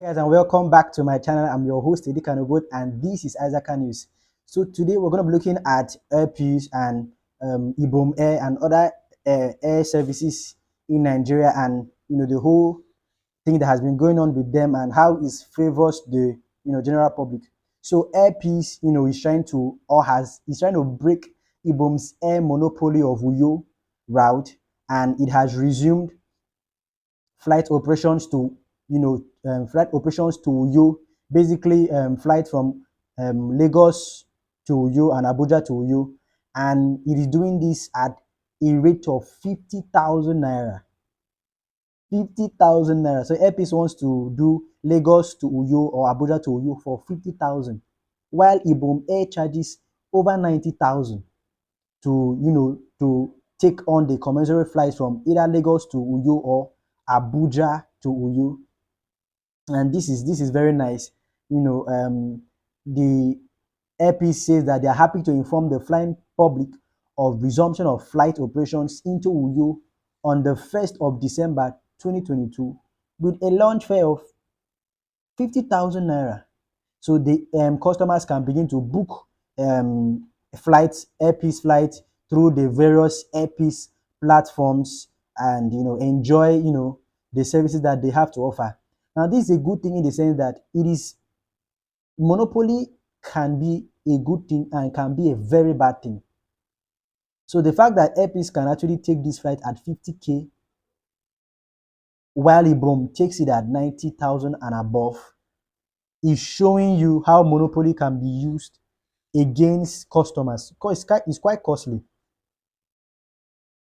Hey guys, and welcome back to my channel. I'm your host Eddie Kanobot, and this is Isaac News. So today we're going to be looking at Airpeace and Ibom Air and other air services in Nigeria, and the whole thing that has been going on with them and how it favors the general public. So Airpeace, is trying to is trying to break Ibom's air monopoly of Uyo route, and it has resumed flight operations to flight operations to Uyo, basically flight from Lagos to Uyo and Abuja to Uyo, and it is doing this at a rate of 50,000 naira. 50,000 naira. So Airpeace wants to do Lagos to Uyo or Abuja to Uyo for 50,000, while Ibom Air charges over 90,000 to to take on the commensurate flights from either Lagos to Uyo or Abuja to Uyo. And this is very nice. The Airpeace says that they are happy to inform the flying public of resumption of flight operations into Uyo on the 1st of December 2022 with a launch fare of 50,000 naira. So the customers can begin to book flights, Airpeace flights through the various Airpeace platforms, and enjoy the services that they have to offer. Now this is a good thing in the sense that it is monopoly can be a good thing and can be a very bad thing. So the fact that Airpeace can actually take this flight at 50k while Ibom takes it at 90,000 and above is showing you how monopoly can be used against customers, because it's quite costly.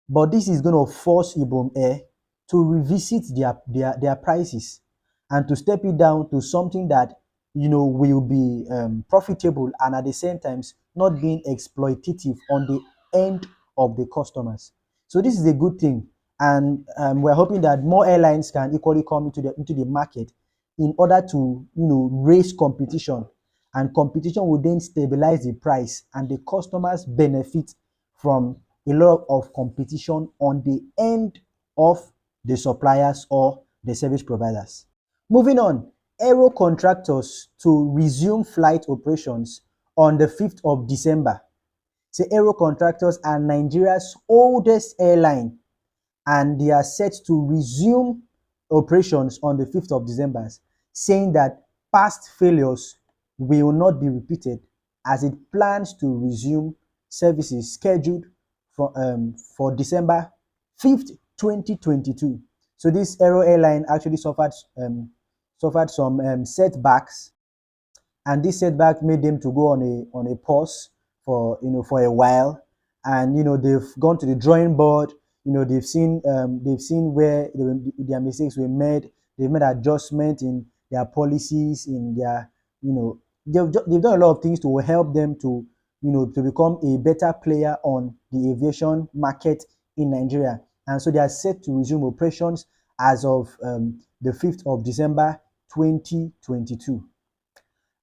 But this is going to force Ibom Air to revisit their prices and to step it down to something that will be profitable, and at the same time not being exploitative on the end of the customers. So this is a good thing, and we're hoping that more airlines can equally come into the market in order to raise competition, and competition will then stabilize the price, and the customers benefit from a lot of competition on the end of the suppliers or the service providers. Moving on, aero contractors to resume flight operations on the 5th of December. So aero contractors are Nigeria's oldest airline, and they are set to resume operations on the 5th of December, saying that past failures will not be repeated as it plans to resume services scheduled for December 5th, 2022. So this aero airline actually suffered some setbacks, and this setback made them to go on a pause for a while, and they've gone to the drawing board. They've seen where their mistakes were made. They've made adjustment in their policies, in their they've done a lot of things to help them to to become a better player on the aviation market in Nigeria. And so they are set to resume operations as of the 5th of December 2022.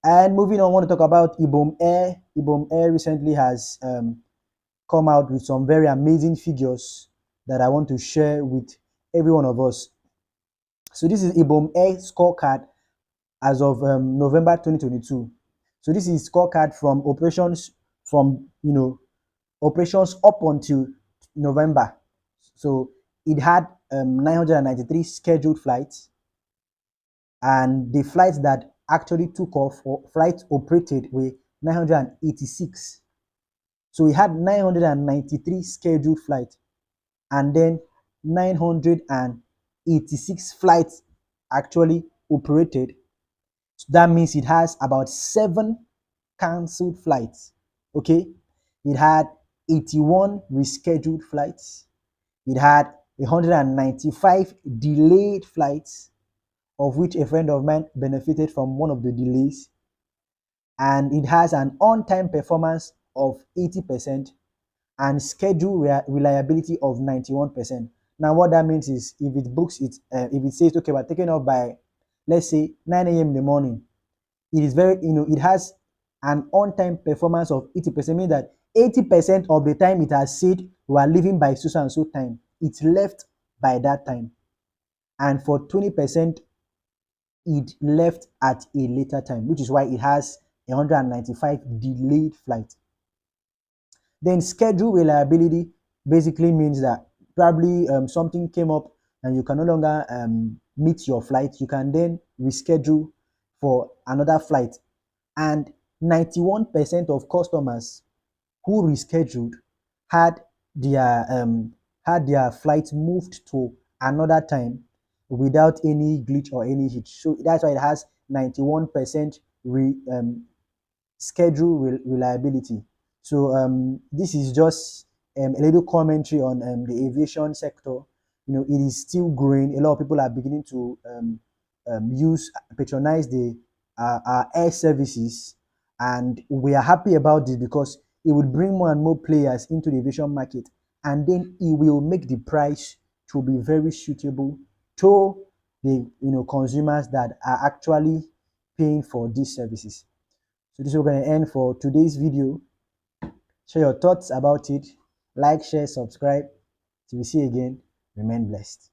And moving on, I want to talk about Ibom Air. Ibom Air recently has come out with some very amazing figures that I want to share with every one of us. So this is Ibom Air scorecard as of November 2022. So this is scorecard from operations operations up until November. So it had 993 scheduled flights, and the flights that actually took off or flights operated were 986. So we had 993 scheduled flights, and then 986 flights actually operated. So that means it has about 7 cancelled flights. Okay, it had 81 rescheduled flights. It had 195 delayed flights, of which a friend of mine benefited from one of the delays, and it has an on-time performance of 80% and schedule reliability of 91%. Now what that means is if it books it, if it says okay, we're taking off by, let's say, 9 a.m. in the morning, it is very it has an on-time performance of 80%, meaning that 80% of the time it has said we are leaving by so and so time, it's left by that time. And for 20%, it left at a later time, which is why it has 195 delayed flight. Then schedule reliability basically means that probably something came up and you can no longer meet your flight. You can then reschedule for another flight. And 91% of customers who rescheduled had their flight moved to another time without any glitch or any hitch. So that's why it has 91% schedule reliability. So this is just a little commentary on the aviation sector. It is still growing. A lot of people are beginning to patronize the our air services, and we are happy about this because it will bring more and more players into the aviation market, and then it will make the price to be very suitable to the consumers that are actually paying for these services. So this is what we're going to end for today's video. Share your thoughts about it. Like, share, subscribe. Till we see you again. Remain blessed.